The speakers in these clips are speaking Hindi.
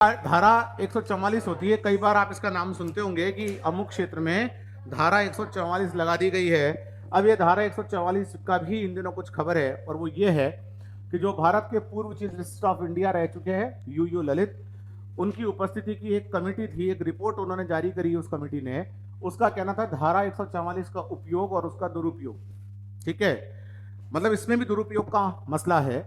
धारा 144 होती है। कई बार आप इसका नाम सुनते होंगे कि अमुक क्षेत्र में धारा 144 लगा दी गई है। अब ये धारा 144 का भी इन दिनों कुछ खबर है, और वो ये है कि जो भारत के पूर्व चीफ जस्टिस ऑफ इंडिया रह चुके हैं यू ललित, उनकी उपस्थिति की एक कमेटी थी, एक रिपोर्ट उन्होंने जारी करी। उस कमेटी ने, उसका कहना था धारा 144 का उपयोग और उसका दुरुपयोग, ठीक है, मतलब इसमें भी दुरुपयोग का मसला है।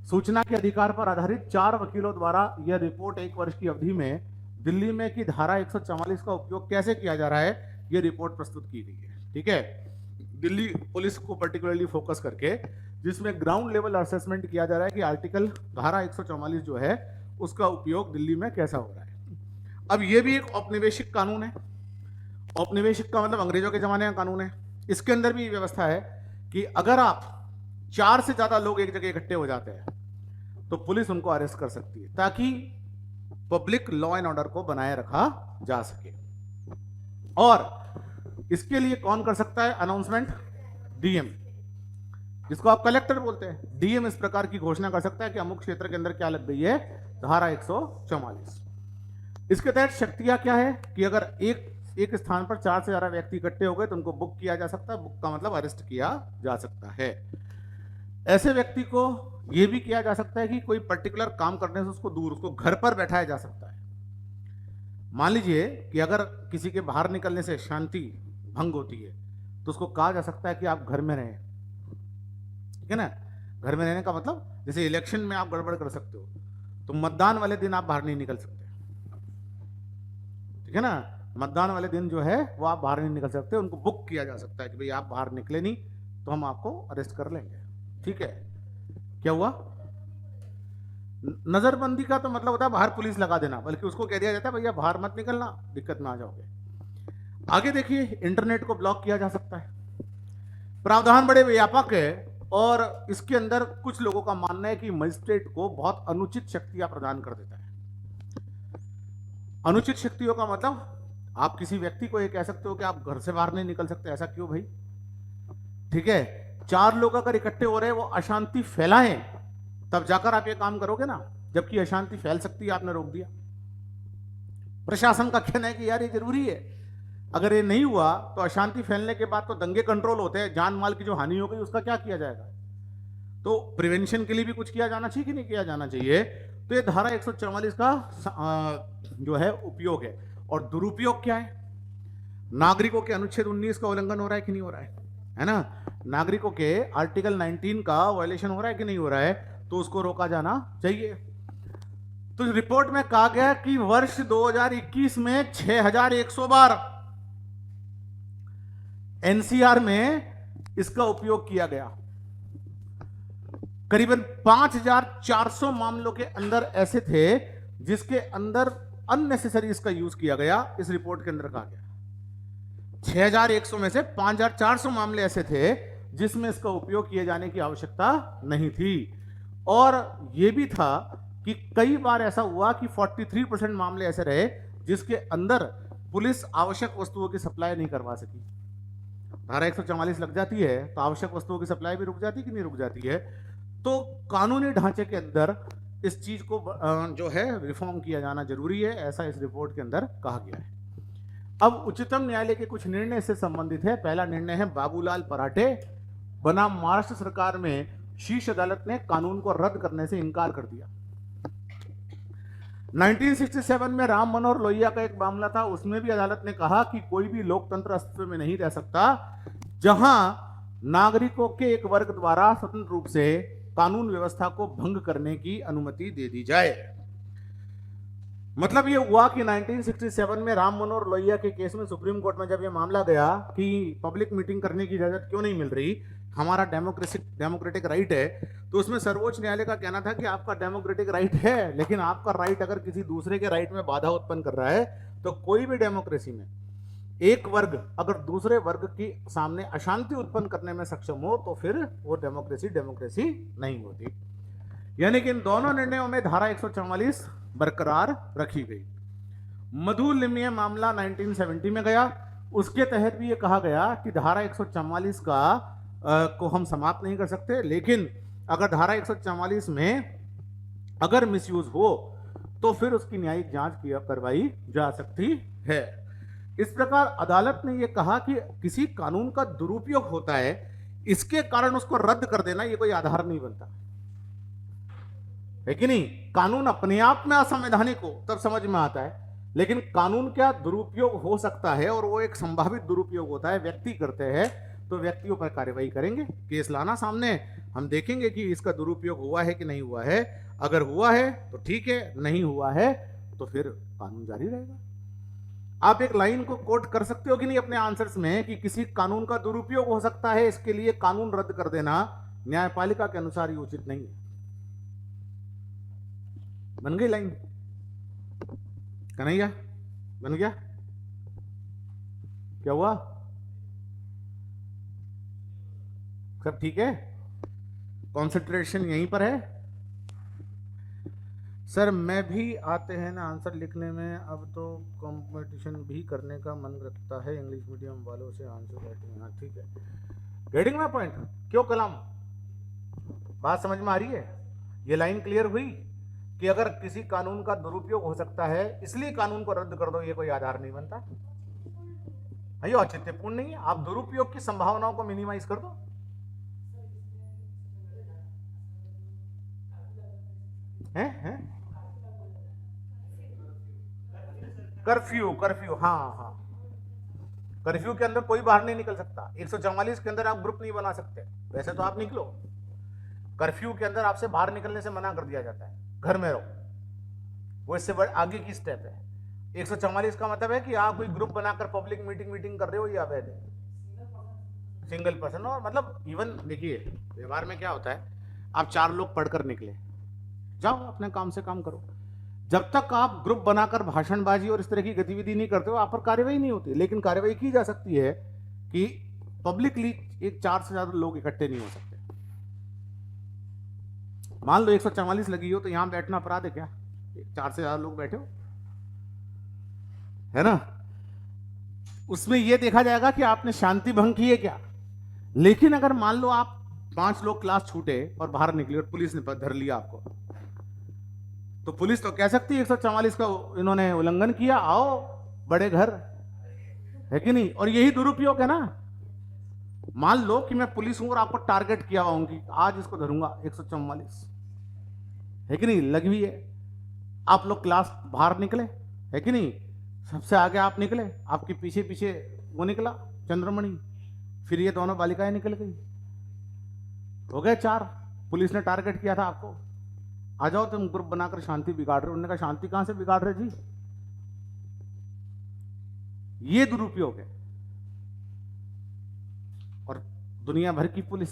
सूचना के अधिकार पर आधारित 4 वकीलों द्वारा यह रिपोर्ट 1 वर्ष की अवधि में दिल्ली में की धारा 144 का उपयोग कैसे किया जा रहा है, यह रिपोर्ट प्रस्तुत की गई है। ठीक है, दिल्ली पुलिस को पर्टिकुलरली फोकस करके, जिसमें ग्राउंड लेवल असेसमेंट किया जा रहा है कि आर्टिकल धारा 144 जो है उसका उपयोग दिल्ली में कैसा हो रहा है। अब यह भी एक औपनिवेशिक कानून है। औपनिवेशिक का मतलब अंग्रेजों के जमाने का कानून है। इसके अंदर भी व्यवस्था है कि अगर आप 4 से ज्यादा लोग एक जगह इकट्ठे हो जाते हैं तो पुलिस उनको अरेस्ट कर सकती है, ताकि पब्लिक लॉ एंड ऑर्डर को बनाए रखा जा सके। और इसके लिए कौन कर सकता है अनाउंसमेंट? डीएम, जिसको आप कलेक्टर बोलते हैं। डीएम इस प्रकार की घोषणा कर सकता है कि अमुक क्षेत्र के अंदर क्या लग गई है, धारा 144। इसके तहत शक्तियां क्या है कि अगर एक स्थान पर 4 से ज्यादा व्यक्ति इकट्ठे हो गए तो उनको बुक किया जा सकता है। बुक का मतलब अरेस्ट किया जा सकता है। ऐसे व्यक्ति को यह भी किया जा सकता है कि कोई पर्टिकुलर काम करने से उसको दूर, उसको घर पर बैठाया जा सकता है। मान लीजिए कि अगर किसी के बाहर निकलने से शांति भंग होती है तो उसको कहा जा सकता है कि आप घर में रहें। ठीक है ना, घर में रहने का मतलब जैसे इलेक्शन में आप गड़बड़ कर सकते हो तो मतदान वाले दिन आप बाहर नहीं निकल सकते। ठीक है ना, मतदान वाले दिन जो है वो आप बाहर नहीं निकल सकते। उनको बुक किया जा सकता है कि भाई आप बाहर निकले नहीं तो हम आपको अरेस्ट कर लेंगे। ठीक है, क्या हुआ? नजरबंदी का तो मतलब होता है बाहर पुलिस लगा देना, बल्कि उसको कह दिया जाता है भैया बाहर मत निकलना, दिक्कत में आ जाओगे। आगे देखिए, इंटरनेट को ब्लॉक किया जा सकता है। प्रावधान बड़े व्यापक है और इसके अंदर कुछ लोगों का मानना है कि मजिस्ट्रेट को बहुत अनुचित शक्तियां प्रदान कर देता है। अनुचित शक्तियों का मतलब आप किसी व्यक्ति को ये कह सकते हो कि आप घर से बाहर नहीं निकल सकते। ऐसा क्यों भाई? ठीक है, 4 लोग अगर इकट्ठे हो रहे हैं, वो अशांति फैलाएं, तब जाकर आप ये काम करोगे ना। जबकि अशांति फैल सकती है, आपने रोक दिया। प्रशासन का कहना है कि यार ये जरूरी है, अगर ये नहीं हुआ तो अशांति फैलने के बाद तो दंगे कंट्रोल होते हैं, जान माल की जो हानि हो गई उसका क्या किया जाएगा। तो प्रिवेंशन के लिए भी कुछ किया जाना चाहिए कि नहीं किया जाना चाहिए। तो ये धारा 144 का जो है उपयोग है। और दुरुपयोग क्या है? नागरिकों के अनुच्छेद 19 का उल्लंघन हो रहा है कि नहीं हो रहा है ना। नागरिकों के आर्टिकल 19 का वायलेशन हो रहा है कि नहीं हो रहा है, तो उसको रोका जाना चाहिए। तो रिपोर्ट में कहा गया कि वर्ष 2021 में 6100 बार एनसीआर में इसका उपयोग किया गया। करीबन 5400 मामलों के अंदर ऐसे थे जिसके अंदर अननेसेसरी इसका यूज किया गया। इस रिपोर्ट के अंदर कहा गया 6100 में से 5400 मामले ऐसे थे जिसमें इसका उपयोग किए जाने की आवश्यकता नहीं थी। और यह भी था कि कई बार ऐसा हुआ कि 43% मामले ऐसे रहे जिसके अंदर पुलिस आवश्यक वस्तुओं की सप्लाई नहीं करवा सकी। धारा 144 लग जाती है तो आवश्यक वस्तुओं की सप्लाई भी रुक जाती कि नहीं रुक जाती है। तो कानूनी ढांचे के अंदर इस चीज को जो है रिफॉर्म किया जाना जरूरी है, ऐसा इस रिपोर्ट के अंदर कहा गया है। अब उच्चतम न्यायालय के कुछ निर्णय से संबंधित है। पहला निर्णय है बाबूलाल पराठे बनाम महाराष्ट्र सरकार में शीर्ष अदालत ने कानून को रद्द करने से इनकार कर दिया। 1967 में राम मनोहर लोहिया का एक मामला था, उसमें भी अदालत ने कहा कि कोई भी लोकतंत्र अस्तित्व में नहीं रह सकता जहां नागरिकों के एक वर्ग द्वारा स्वतंत्र रूप से कानून व्यवस्था को भंग करने की अनुमति दे दी जाए। मतलब यह हुआ कि 1967 में राम मनोहर लोहिया के केस में सुप्रीम कोर्ट में जब यह मामला गया कि पब्लिक मीटिंग करने की इजाजत क्यों नहीं मिल रही, हमारा डेमोक्रेटिक राइट है, तो उसमें सर्वोच्च न्यायालय का कहना था कि आपका डेमोक्रेटिक राइट है, लेकिन आपका राइट अगर किसी दूसरे के राइट में बाधा उत्पन्न कर रहा है तो कोई भी डेमोक्रेसी में एक वर्ग अगर दूसरे वर्ग की सामने अशांति उत्पन्न करने में सक्षम हो तो फिर वो डेमोक्रेसी नहीं होती। यानी कि इन दोनों निर्णयों में धारा 144 बरकरार रखी गई। मधुलिमय मामला 1970 में गया, उसके तहत भी ये कहा गया कि धारा 144 को हम समाप्त नहीं कर सकते, लेकिन अगर धारा 144 में अगर मिसयूज हो तो फिर उसकी न्यायिक जांच किया करवाई जा सकती है। इस प्रकार अदालत ने यह कहा कि किसी कानून का दुरुपयोग होता है, इसके कारण उसको रद्द कर देना यह कोई आधार नहीं बनता है कि नहीं। कानून अपने आप में असंवैधानिक हो तब समझ में आता है, लेकिन कानून क्या दुरुपयोग हो सकता है, और वो एक संभावित दुरुपयोग होता है, व्यक्ति करते हैं तो व्यक्तियों पर कार्रवाई करेंगे, केस लाना सामने, हम देखेंगे कि इसका दुरुपयोग हुआ है कि नहीं हुआ है। अगर हुआ है तो ठीक है, नहीं हुआ है तो फिर कानून जारी रहेगा। आप एक लाइन को कोट कर सकते हो कि नहीं अपने आंसर्स में कि किसी कानून का दुरुपयोग हो सकता है, इसके लिए कानून रद्द कर देना न्यायपालिका के अनुसार ही उचित नहीं है। बन गई लाइन? कन्हैया बन गया? क्या हुआ? सब ठीक है? कॉन्सेंट्रेशन यहीं पर है? सर मैं भी आते हैं ना आंसर लिखने में, अब तो कंपटीशन भी करने का मन रखता है इंग्लिश मीडियम वालों से आंसर राइटिंग। हाँ ठीक है, गेटिंग माय पॉइंट? क्यों कलाम, बात समझ में आ रही है? ये लाइन क्लियर हुई कि अगर किसी कानून का दुरुपयोग हो सकता है इसलिए कानून को रद्द कर दो, ये कोई आधार नहीं बनता। ये औचित्यपूर्ण नहीं है, आप दुरुपयोग की संभावनाओं को मिनिमाइज कर दो। हैं कर्फ्यू, कर्फ्यू, हाँ हाँ, कर्फ्यू के अंदर कोई बाहर नहीं निकल सकता। 144 के अंदर आप ग्रुप नहीं बना सकते, वैसे तो आप निकलो, कर्फ्यू के अंदर आपसे बाहर निकलने से मना कर दिया जाता है, घर में रहो, वो इससे आगे की स्टेप है। 144 का मतलब है कि आप कोई ग्रुप बनाकर पब्लिक मीटिंग कर रहे हो, ये अवैध है, सिंगल पर्सन। और मतलब इवन देखिए व्यवहार में क्या होता है, आप 4 लोग पढ़कर निकले, जाओ अपने काम से काम करो, जब तक आप ग्रुप बनाकर भाषणबाजी और इस तरह की गतिविधि नहीं करते हो आप पर कार्रवाई नहीं होती। लेकिन कार्रवाई की जा सकती है कि पब्लिकली एक 4 से ज्यादा लोग इकट्ठे नहीं हो सकते। मान लो 144 लगी हो तो यहां बैठना अपराध है क्या? 4 से ज्यादा लोग बैठे हो, है ना? उसमें यह देखा जाएगा कि आपने शांति भंग की है क्या। लेकिन अगर मान लो आप 5 लोग क्लास छूटे और बाहर निकले और पुलिस ने धर लिया आपको, तो पुलिस तो कह सकती है 144 का इन्होंने उल्लंघन किया, आओ बड़े घर, है कि नहीं? और यही दुरुपयोग है ना। मान लो कि मैं पुलिस हूं और आपको टारगेट किया हुआ कि आज इसको धरूंगा 144, है कि नहीं? लगी हुई है, आप लोग क्लास बाहर निकले, है कि नहीं? सबसे आगे आप निकले, आपके पीछे पीछे वो निकला चंद्रमणि, फिर ये दोनों बालिकाएं निकल गई, हो गए 4। पुलिस ने टारगेट किया था आपको, आ जाओ तुम ग्रुप बनाकर शांति बिगाड़ रहे हो। उन्होंने कहा शांति कहां से बिगाड़ रहे जी, ये दुरुपयोग है। और दुनिया भर की पुलिस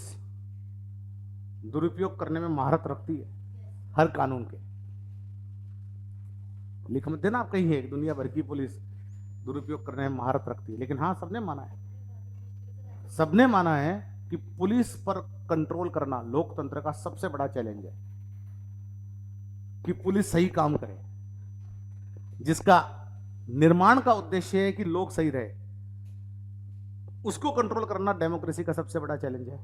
दुरुपयोग करने में महारत रखती है हर कानून के। लिख मत देना आप कहीं है, दुनिया भर की पुलिस दुरुपयोग करने में महारत रखती है। लेकिन हाँ, सबने माना है कि पुलिस पर कंट्रोल करना लोकतंत्र का सबसे बड़ा चैलेंज है, कि पुलिस सही काम करे, जिसका निर्माण का उद्देश्य है कि लोग सही रहे, उसको कंट्रोल करना डेमोक्रेसी का सबसे बड़ा चैलेंज है।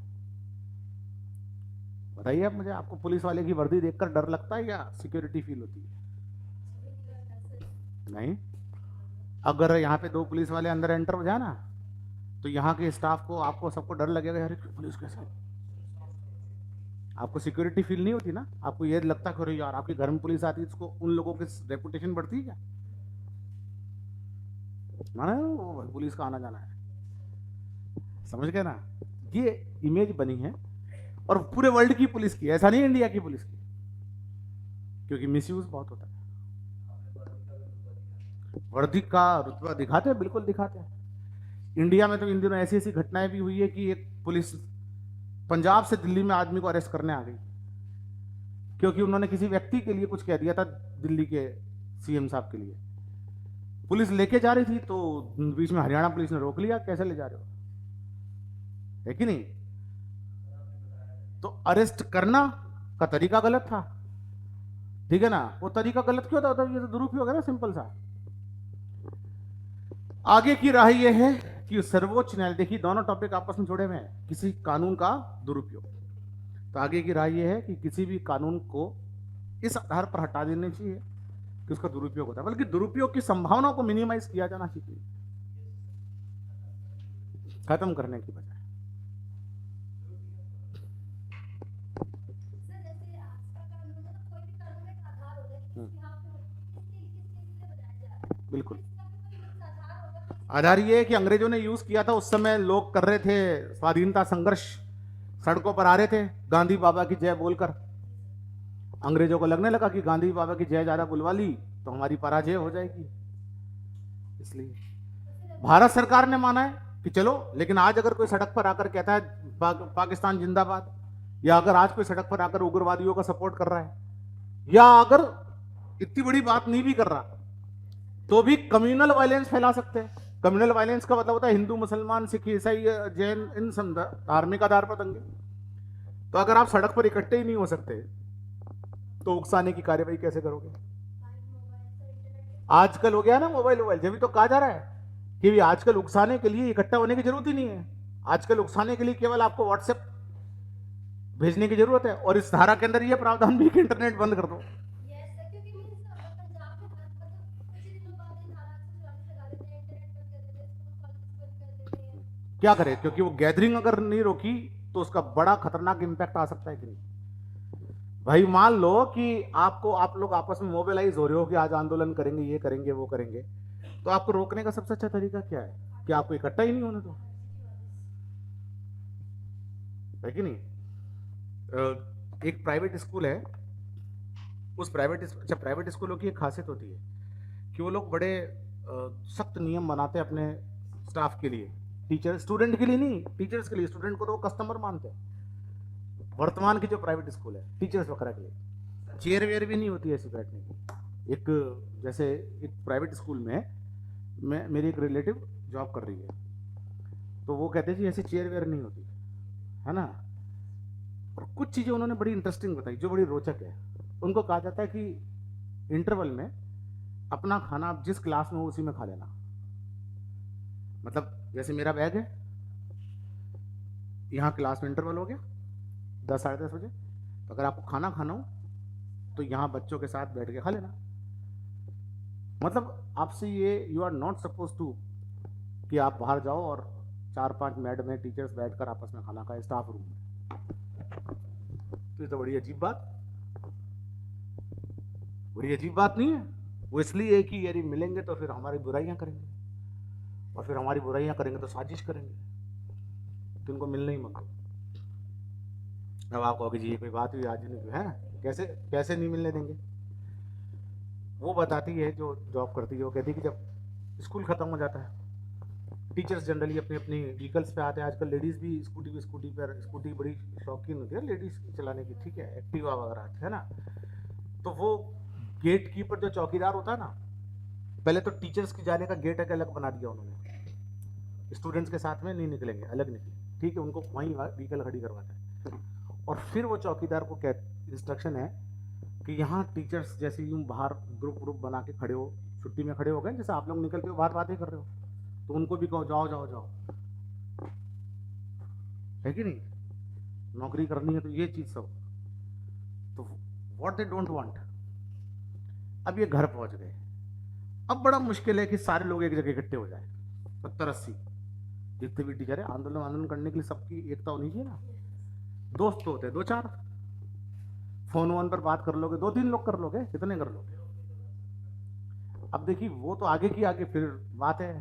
बताइए आप मुझे, आपको पुलिस वाले की वर्दी देखकर डर लगता है या सिक्योरिटी फील होती है? नहीं। अगर यहाँ पे 2 पुलिस वाले अंदर एंटर हो जाए ना, तो यहाँ के स्टाफ को, आपको सबको डर लगेगा, अरे पुलिस के साथ। आपको सिक्योरिटी फील नहीं होती ना, आपको ये लगता है यार आपके घर में पुलिस आती है, इसको उन लोगों की रेपुटेशन बढ़ती है क्या? माना वो पुलिस का आना जाना है, समझ गए ना? ये इमेज बनी है, और पूरे वर्ल्ड की पुलिस की, ऐसा नहीं इंडिया की पुलिस की, क्योंकि मिसयूज बहुत होता है। वर्दी का रुतबा दिखाते हैं, बिल्कुल दिखाते हैं। इंडिया में तो इन दिनों ऐसी ऐसी घटनाएं भी हुई है कि एक पुलिस पंजाब से दिल्ली में आदमी को अरेस्ट करने आ गई, क्योंकि उन्होंने किसी व्यक्ति के लिए कुछ कह दिया था, दिल्ली के सीएम साहब के लिए। पुलिस लेके जा रही थी तो बीच में हरियाणा पुलिस ने रोक लिया, कैसे ले जा रहे हो, है कि नहीं? तो अरेस्ट करना का तरीका गलत था, ठीक है ना? वो तरीका गलत क्यों था? ये तो दुरुपयोग है ना, सिंपल सा। आगे की राह यह है कि सर्वोच्च न्यायालय, देखिए दोनों टॉपिक आपस में जुड़े हुए हैं, किसी कानून का दुरुपयोग। तो आगे की राय यह है कि किसी भी कानून को इस आधार पर हटा देना चाहिए कि उसका दुरुपयोग होता है, बल्कि दुरुपयोग की संभावना को मिनिमाइज किया जाना चाहिए, खत्म करने की बजाय। बिल्कुल, आधार ये है कि अंग्रेजों ने यूज किया था, उस समय लोग कर रहे थे स्वाधीनता संघर्ष, सड़कों पर आ रहे थे गांधी बाबा की जय बोलकर। अंग्रेजों को लगने लगा कि गांधी बाबा की जय ज्यादा बुलवा ली तो हमारी पराजय हो जाएगी, इसलिए भारत सरकार ने माना है कि चलो। लेकिन आज अगर कोई सड़क पर आकर कहता है पाकिस्तान जिंदाबाद, या अगर आज कोई सड़क पर आकर उग्रवादियों का सपोर्ट कर रहा है, या अगर इतनी बड़ी बात नहीं भी कर रहा, तो भी कम्युनल वायलेंस फैला सकते हैं। कम्युनल वायलेंस का मतलब होता है हिंदू, मुसलमान, सिख, ईसाई, जैन, इन धार्मिक आधार पर दंगे। तो अगर आप सड़क पर इकट्ठे ही नहीं हो सकते तो उकसाने की कार्यवाही कैसे करोगे? आजकल हो गया ना मोबाइल, जब तो कहा जा रहा है कि आजकल उकसाने के लिए इकट्ठा होने की जरूरत ही नहीं है। आजकल उकसाने के लिए केवल आपको व्हाट्सएप भेजने की जरूरत है, और इस धारा के अंदर यह प्रावधान भी कि इंटरनेट बंद कर दो। क्या करे, क्योंकि वो गैदरिंग अगर नहीं रोकी तो उसका बड़ा खतरनाक इंपैक्ट आ सकता है कि नहीं। भाई मान लो कि आप लोग आपस में मोबिलाइज हो रहे हो कि आज आंदोलन करेंगे, ये करेंगे, वो करेंगे, तो आपको रोकने का सबसे अच्छा तरीका क्या है कि आपको इकट्ठा ही नहीं होने दो, है कि नहीं। एक प्राइवेट स्कूल है, उस प्राइवेट स्कूलों की एक खासियत होती है कि वो लोग बड़े सख्त नियम बनाते हैं अपने स्टाफ के लिए, टीचर स्टूडेंट के लिए नहीं, टीचर्स के लिए। स्टूडेंट को तो वो कस्टमर मानते हैं। वर्तमान की जो प्राइवेट स्कूल है, टीचर्स वगैरह के लिए चेयर वेयर भी नहीं होती ऐसी बैठने की। एक जैसे एक प्राइवेट स्कूल में मेरी एक रिलेटिव जॉब कर रही है, तो वो कहते हैं जी ऐसी चेयर वेयर नहीं होती है ना। और कुछ चीज़ें उन्होंने बड़ी इंटरेस्टिंग बताई जो बड़ी रोचक है। उनको कहा जाता है कि इंटरवल में अपना खाना आप जिस क्लास में हो उसी में खा लेना। मतलब जैसे मेरा बैग है, यहाँ क्लास में इंटरवल हो गया 10 साढ़े 10 बजे, तो अगर आपको खाना खाना हो तो यहाँ बच्चों के साथ बैठ के खा लेना। मतलब आपसे ये you are not suppose to कि आप बाहर जाओ और 4-5 मैडम टीचर्स बैठकर आपस में खाना खाए स्टाफ रूम में। तो ये तो बड़ी अजीब बात नहीं है। वो इसलिए है कि यदि मिलेंगे तो फिर हमारी बुराइयां करेंगे, और फिर हमारी बुराइयां करेंगे तो साजिश करेंगे, तो इनको मिलने ही मत दो। अब आप कहोगे जी ये कोई बात हुई आज नहीं है, कैसे नहीं मिलने देंगे। वो बताती है जो जॉब करती है, वो कहती है कि जब स्कूल खत्म हो जाता है, टीचर्स जनरली अपनी अपनी व्हीकल्स पे आते हैं। आजकल लेडीज़ भी स्कूटी बड़ी शौकीन होती है लेडीज़ चलाने की, ठीक है, एक्टिवा वगैरह आती है ना। तो वो गेट कीपर जो चौकीदार होता है ना, पहले तो टीचर्स के जाने का गेट अलग बना दिया उन्होंने, स्टूडेंट्स के साथ में नहीं निकलेंगे, अलग निकले, ठीक है, उनको वहीं व्हीकल खड़ी करवाता है। और फिर वो चौकीदार को इंस्ट्रक्शन है कि यहाँ टीचर्स जैसे यूँ बाहर ग्रुप बना के खड़े हो, छुट्टी में खड़े हो गए, जैसे आप लोग निकल के बाहर बातें कर रहे हो, तो उनको भी कहो जाओ जाओ जाओ, है कि नहीं। नौकरी करनी है तो ये चीज सब। तो व्हाट दे डोंट वांट। अब ये घर पहुंच गए, अब बड़ा मुश्किल है कि सारे लोग एक जगह इकट्ठे हो जाए, 70-80 जितने भी टीचर है। आंदोलन करने के लिए सबकी एकता होनी चाहिए ना। दोस्त तो होते हैं 2-4, फोन पर बात कर लोगे, 2-3 लोग कर लोगे, कितने कर लोगे। अब देखिए वो तो आगे की आगे फिर बात है,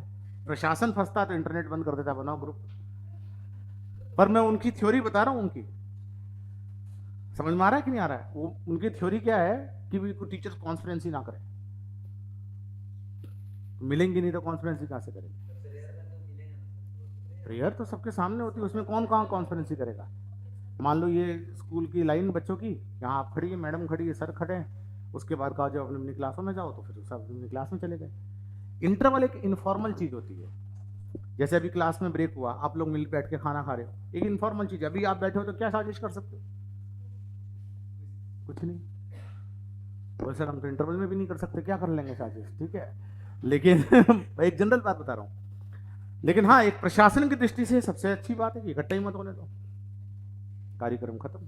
प्रशासन फंसता तो इंटरनेट बंद कर देता, बनाओ ग्रुप। पर मैं उनकी थ्योरी बता रहा हूं, उनकी समझ में आ रहा है कि नहीं आ रहा है। वो उनकी थ्योरी क्या है कि टीचर्स कॉन्फ्रेंस ही ना करें, मिलेंगे नहीं तो कॉन्फ्रेंस कहां से करेंगे। प्रेयर तो सबके सामने होती है, उसमें कौन कहां कॉन्फ्रेंस करेगा। मान लो ये स्कूल की लाइन बच्चों की, यहाँ आप खड़ी है, मैडम खड़ी है, सर खड़े हैं, उसके बाद कहा जब अपनी क्लासों में जाओ, तो फिर सब अपनी क्लास में चले गए। इंटरवल एक इनफॉर्मल चीज होती है, जैसे अभी क्लास में ब्रेक हुआ, आप लोग मिल बैठ के खाना खा रहे हो, एक इनफॉर्मल चीज है। अभी आप बैठे हो तो क्या साजिश कर सकते हो, कुछ नहीं। बोले सर हम तो इंटरवल में भी नहीं कर सकते, क्या कर लेंगे साजिश, ठीक है। लेकिन एक जनरल बात बता रहा हूं। लेकिन हाँ, एक प्रशासन की दृष्टि से सबसे अच्छी बात है कि इकट्ठा ही मत होने दो, कार्यक्रम खत्म।